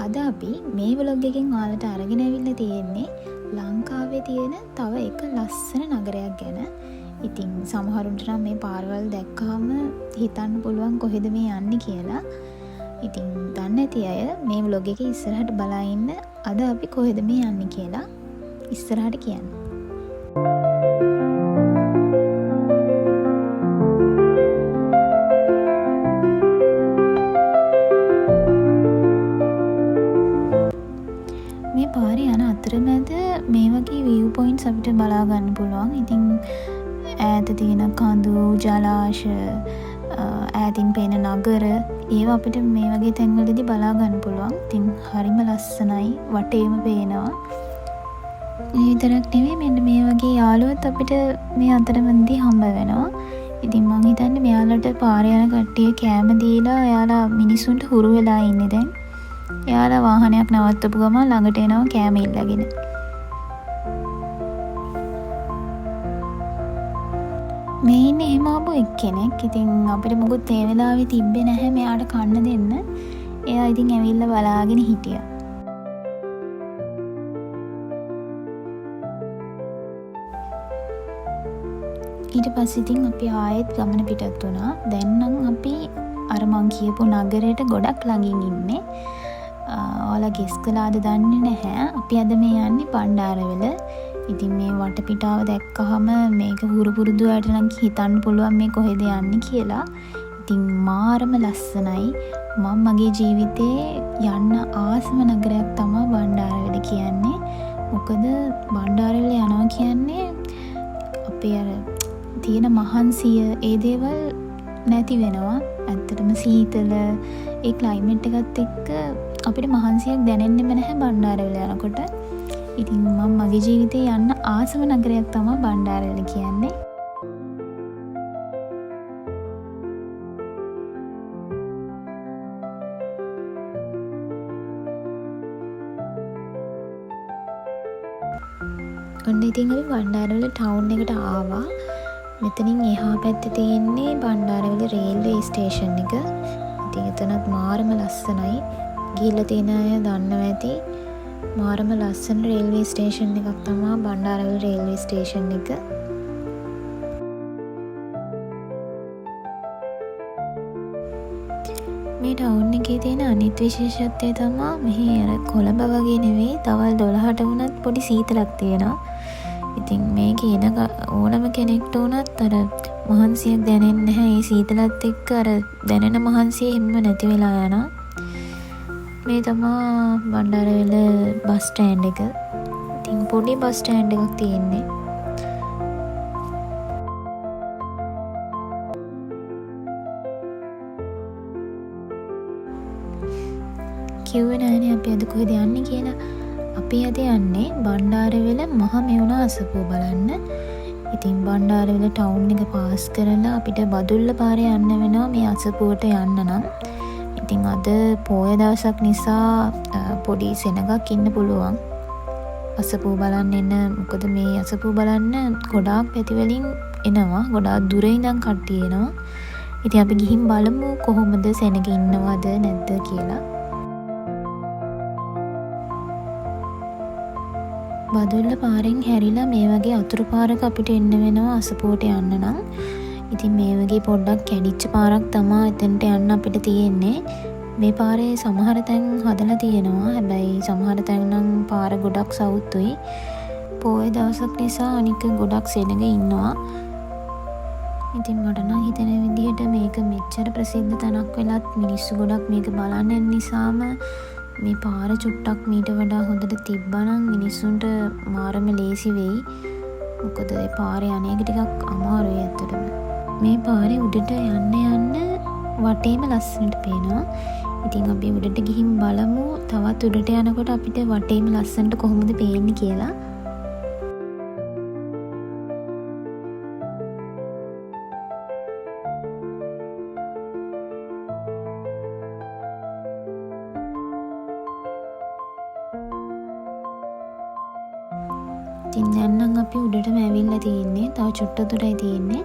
අද අපි මේ ව්ලොග් එකෙන් ඔයාලට අරගෙන ඇවිල්ලා තියෙන්නේ ලංකාවේ තියෙන තව එක ලස්සන නගරයක් ගැන. ඉතින් සමහරුන්ට නම් මේ පාරවල් දැක්කම හිතන්න පුළුවන් කොහෙද මේ යන්නේ කියලා. ඉතින් දන්නේ නැති අය මේ ව්ලොග් එකේ ඉස්සරහට බලා ඉන්න අද අපි කොහෙද මේ යන්නේ කියලා ඉස්සරහට කියන්න. මේ පාරේ යන අතරමැද මේ වගේ view points අපිට බලා ගන්න පුළුවන්. ඉතින් ඈත තියෙන කඳු, ජලාශ, ඈතින් පේන නගර ඒවා අපිට මේ වගේ තැන්වලදී බලා ගන්න පුළුවන්. ඉතින් හරිම ලස්සනයි, වටේම පේනවා. ඒ විතරක් නෙවෙයි මෙන්න මේ වගේ යාළුවොත් අපිට මේ අතරමැදදී හම්බ වෙනවා. ඉතින් මං හිතන්නේ මෙයාලට පාරේ යන කට්ටිය කෑම දීලා එයාලා මිනිසුන්ට හුරු වෙලා ඉන්නේ දැන්. එයාලා වාහනයක් නවත්තපු ගමන් ළඟට එනවා කෑම ඉල්ලගෙන. මේ ඉන්නේ එහෙම ආපු එක්කෙනෙක්. ඉතින් අපිට මොකුත් ඒ වෙලාවේ තිබ්බේ නැහැ මෙයාට කන්න දෙන්න. එයා ඉතින් ඇවිල්ලා බලාගෙන හිටියා. ඊට පස්සේ ඉතින් අපි ආයෙත් ගමන පිටත් වුණා. දැන් නම් අපි අර මං කියපු නගරයට ගොඩක් ළඟින් ඉන්නේ. ඔයාලා ගෙස් කළාද දන්නේ නැහැ. අපි අද මේ යන්නේ බණ්ඩාරවල. ඉතින් මේ වටපිටාව දැක්කහම මේක හුරු පුරුදු අයට නම් හිතන්න පුළුවන් මේ කොහෙද යන්නේ කියලා. ඉතින් මාරම ලස්සනයි. මම මගේ ජීවිතේ යන්න ආසම නගරයක් තමයි බණ්ඩාරවල කියන්නේ. මොකද බණ්ඩාරවල යනවා කියන්නේ අපේ අර තියෙන මහන්සිය ඒ දේවල් නැති වෙනවා. ඇත්තටම සීතල ඒ ක්ලයිමේට් එකත් එක්ක අපිට මහන්සියක් දැනෙන්නෙම නැහැ බණ්ඩාරවල යනකොට. ඉතින් මම මගේ ජීවිතේ යන්න ආසම නගරයක් තමයි බණ්ඩාරවල කියන්නේ. ඔන්න ඉතින් අපි බණ්ඩාරවල ටවුන් එකට ආවා. මෙතනින් එහා පැත්තේ තියෙන්නේ බණ්ඩාරවල රේල්වේ ස්ටේෂන් එක. ඉතින් එතනත් මාරම ලස්සනයි. ගිහිල්ලා තියෙන අය දන්නවා ඇති. මාරම ලස්සන රේල්වේ ස්ටේෂන් එකක් තමයි බණ්ඩාරවල රේල්වේ ස්ටේෂන් එක. මේ ටවුන් එකේ තියෙන අනිත් විශේෂත්වය තමයි මෙහි අර කොළඹ වගේ නෙවෙයි දවල් 12ට වුණත් පොඩි සීතලක් තියෙනවා. ඉතින් මේක එන ඕනම කෙනෙක්ට වුණත් අර මහන්සියක් දැනෙන්නේ නැහැ. ඒ සීතලත් එක්ක අර දැනෙන මහන්සිය හිම්ම නැති වෙලා යනවා. මේ තමයි බණ්ඩාරවල බස් ස්ටෑන්ඩ් එක. ඉතින් පොඩි බස් ස්ටෑන්ඩ් එකක් තියෙන්නේ. කිව්වේ නෑනේ අපි අද කොහෙද යන්නේ කියලා. අපි අද යන්නේ බණ්ඩාරවල මහා මෙවුනා අසපුව බලන්න. ඉතින් බණ්ඩාරවල ටවුන් එක පාස් කරලා අපිට බදුල්ල පාරේ යන්න වෙනවා මේ අසපුවට යන්න නම්. ඉතින් අද පොය දවසක් නිසා පොඩි සෙනගක් ඉන්න පුළුවන් අසපුව බලන්න එන්න. මොකද මේ අසපුව බලන්න ගොඩාක් පැතිවලින් එනවා. ගොඩාක් දුර ඉඳන් කට්ටිය එනවා. ඉතින් අපි ගිහින් බලමු කොහොමද සෙනග ඉන්නවද නැද්ද කියලා. බදුල්ල පාරෙන් හැරිලා මේ වගේ අතුරු පාරක අපිට එන්න වෙනවා අසපුවට යන්න නම්. ඉතින් මේ වගේ පොඩ්ඩක් කැඩිච්ච පාරක් තමයි එතනට යන්න අපිට තියෙන්නේ. මේ පාරේ සමහර තැන් හදලා තියෙනවා. හැබැයි සමහර තැන් නම් පාර ගොඩක් සවුත්තුයි. පොය දවසක් නිසා අනික ගොඩක් සෙනග ඉන්නවා. ඉතින් මට නම් හිතෙන විදිහට මේක මෙච්චර ප්‍රසිද්ධ තැනක් වෙලත් මිනිස්සු ගොඩක් මේක බලන්න යන නිසාම මේ පාර චුට්ටක් මීට වඩා හොඳට තිබ්බනම් මිනිස්සුන්ට මාරම ලේසි වෙයි. මොකද ඒ පාරේ අනේක ටිකක් අමාරුයි ඇත්තටම. මේ පාරේ උඩට යන්න වටේම ලස්සනට පේනවා. ඉතින් අපි උඩට ගිහින් බලමු තවත් උඩට යනකොට අපිට වටේම ලස්සනට කොහොමද පේන්නේ කියලා. ඉතින් දැන් නම් අපි උඩටම ඇවිල්ලා තියෙන්නේ. තව චුට්ට දුරයි තියෙන්නේ.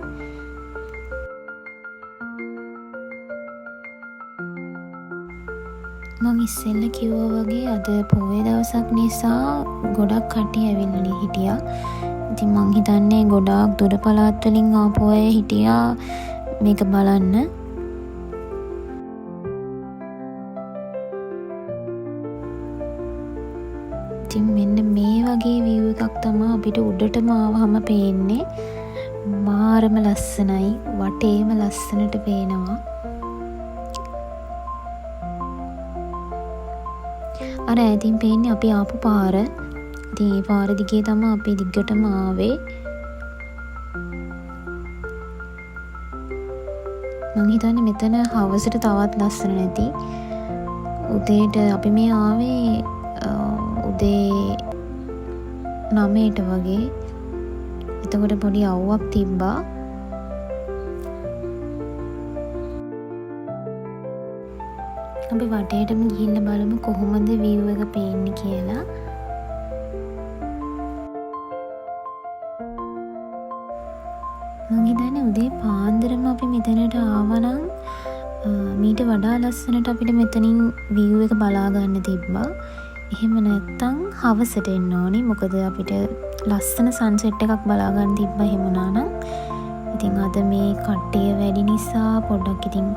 මම මං ඉස්සෙල්ල කිව්වා වගේ අද පොහොය දවසක් නිසා ගොඩක් කට්ටිය ඇවිල්ලා හිටියා. ඉතින් මං හිතන්නේ ගොඩාක් දුර පළාත් වලින් ආපු අය හිටියා මේක බලන්න. ඉතින් මෙන්න මේ වගේ view එකක් තමයි අපිට උඩටම ආවහම පේන්නේ. මාරම ලස්සනයි. වටේම ලස්සනට පේනවා. අර ඈතින් පේන්නේ අපි ආපු පාර. ඉතින් ඒ පාර දිගේ තමයි අපි දිගටම ආවේ. මං හිතන්නේ මෙතන හවසට තවත් ලස්සන නැති. උදේට අපි මේ ආවේ උදේ 9ට වගේ. එතකොට පොඩි අවුවක් තිබ්බා. අපි වටේටම ගිහිල්ලා බලමු කොහොමද view එක පේන්නේ කියලා. මං හිතන්නේ උදේ පාන්දරම අපි මෙතනට ආවනම් මීට වඩා ලස්සනට අපිට මෙතනින් view එක බලා ගන්න තිබ්බා. එහෙම නැත්තම් හවසට එන්න ඕනි. මොකද අපිට ලස්සන සන්සෙට් එකක් බලා ගන්න තිබ්බා එහෙම වුණා නම්. ඉතින් අද මේ කට්ටිය වැඩි නිසා පොඩ්ඩක් ඉතින්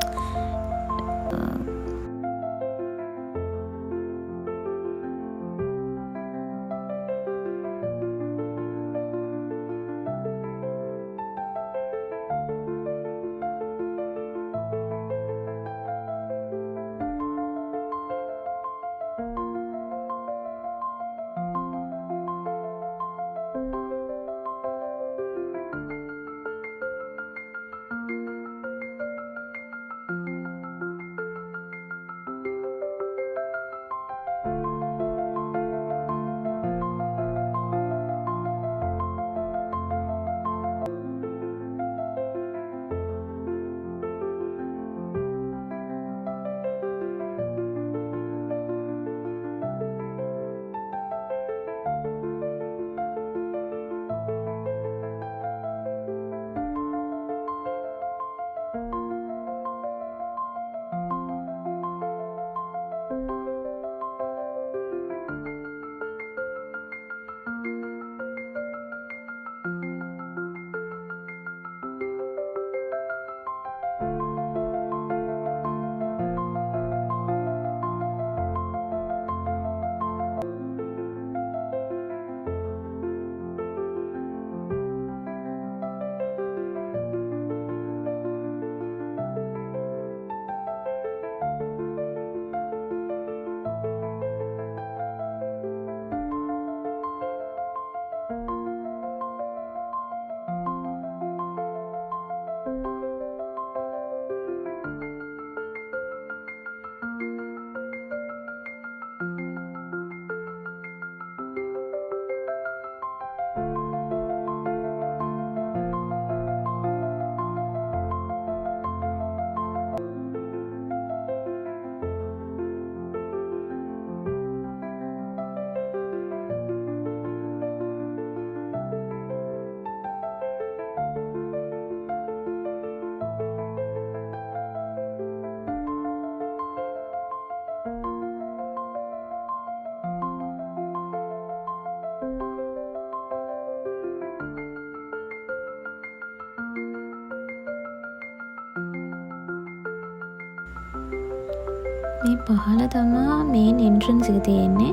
මේ පහළ තමා මේන් එන්ට්‍රන්ස් එක තියෙන්නේ.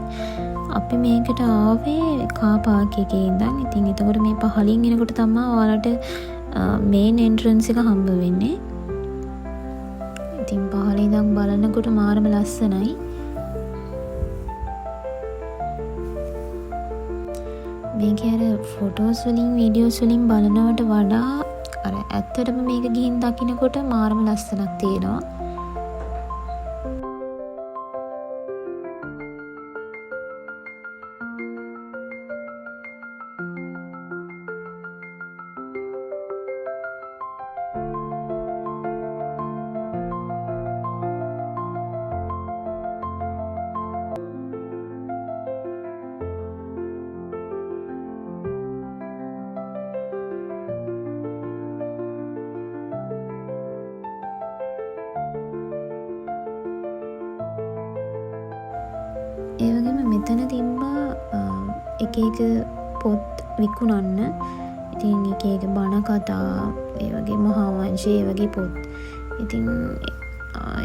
අපි මේකට ආවේ කාර් පාක් එකේ ඉඳන්. ඉතින් එතකොට මේ පහලින් එනකොට තමා ඔයාලට මේන් එන්ට්‍රන්ස් එක හම්බ වෙන්නේ. ඉතින් පහළ ඉඳන් බලනකොට මාරම ලස්සනයි. මේකේ අර ෆොටෝස් වලින් වීඩියෝස් වලින් බලනවට වඩා අර ඇත්තටම මේක ගිහින් දකින්නකොට මාරම ලස්සනක් තියෙනවා. ඒ වගේම මෙතන තිබ්බා එක එක පොත් විකුණන්න. ඉතින් එක එක බණ කතා, ඒ වගේ මහාවංශය, ඒ වගේ පොත්. ඉතින්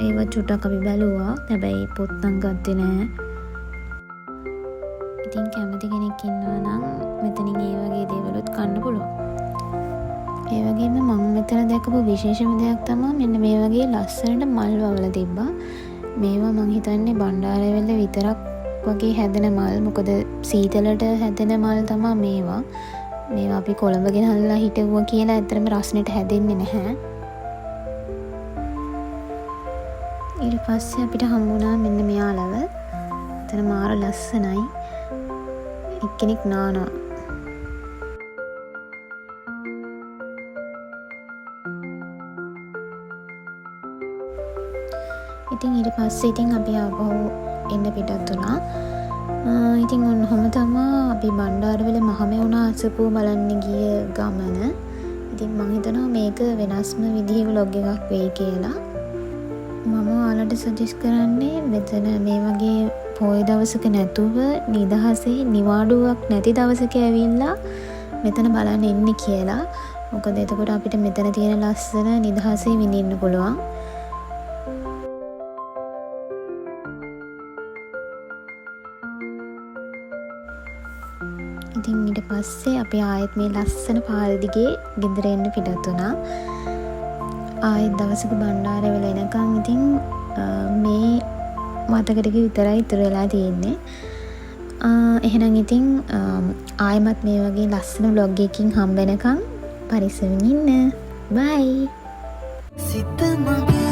ඒව චුට්ටක් අපි බැලුවා. හැබැයි පොත් නම් ගත්තේ නෑ. ඉතින් කැමති කෙනෙක් ඉන්නවා නම් මෙතනින් ඒ වගේ දේවලුත් කන්න පුළුවන්. ඒ වගේම මම මෙතන දැකපු විශේෂම දෙයක් තමයි මෙන්න මේ වගේ ලස්සනට මල් වවලා තිබ්බා. මේවා මං හිතන්නේ බණ්ඩාරවැල විතරක් වගේ හැදෙන මල්. මොකද සීතලට හැදෙන මල් තමයි මේවා. මේවා අපි කොළඹ ගෙනල්ලා හිටවුවා කියලා ඇත්තටම රස්නෙට හැදෙන්නේ නැහැ. ඊට පස්සේ අපිට හම්බුණා මෙන්න මෙයාලව. එතන මාර ලස්සනයි. එක්කෙනෙක් නානවා. ඉතින් ඊට පස්සේ ඉතින් අපි ආපහු එන්න පිටත් වුණා. ඉතින් ඔන්නෝම තමයි අපි බණ්ඩාරවැල මහමෙවුනා අසපුව බලන්න ගිය ගමන. ඉතින් මම හිතනවා මේක වෙනස්ම විදිහේ vlog එකක් වෙයි කියලා. මම ඔයාලට සජෙස්ට් කරන්නේ මෙතන මේ වගේ පොය දවසක නැතුව නිදහසේ නිවාඩුවක් නැති දවසක ඇවිල්ලා මෙතන බලන්න එන්න කියලා. මොකද එතකොට අපිට මෙතන තියෙන ලස්සන නිදහසේ විඳින්න පුළුවන්. ඉතින් ඊට පස්සේ අපි ආයෙත් මේ ලස්සන පාර දිගේ ගෙදර එන්න පිටත් වුණා. ආයෙත් දවසක බණ්ඩාරවැල එනකන් ඉතින් මේ මතක ටික විතරයි ඉතුරු වෙලා තියෙන්නේ. එහෙනම් ඉතින් ආයෙමත් මේ වගේ ලස්සන vlog එකකින් හම්බ වෙනකන් පරිස්සමින් ඉන්න. බයි. සිත මගේ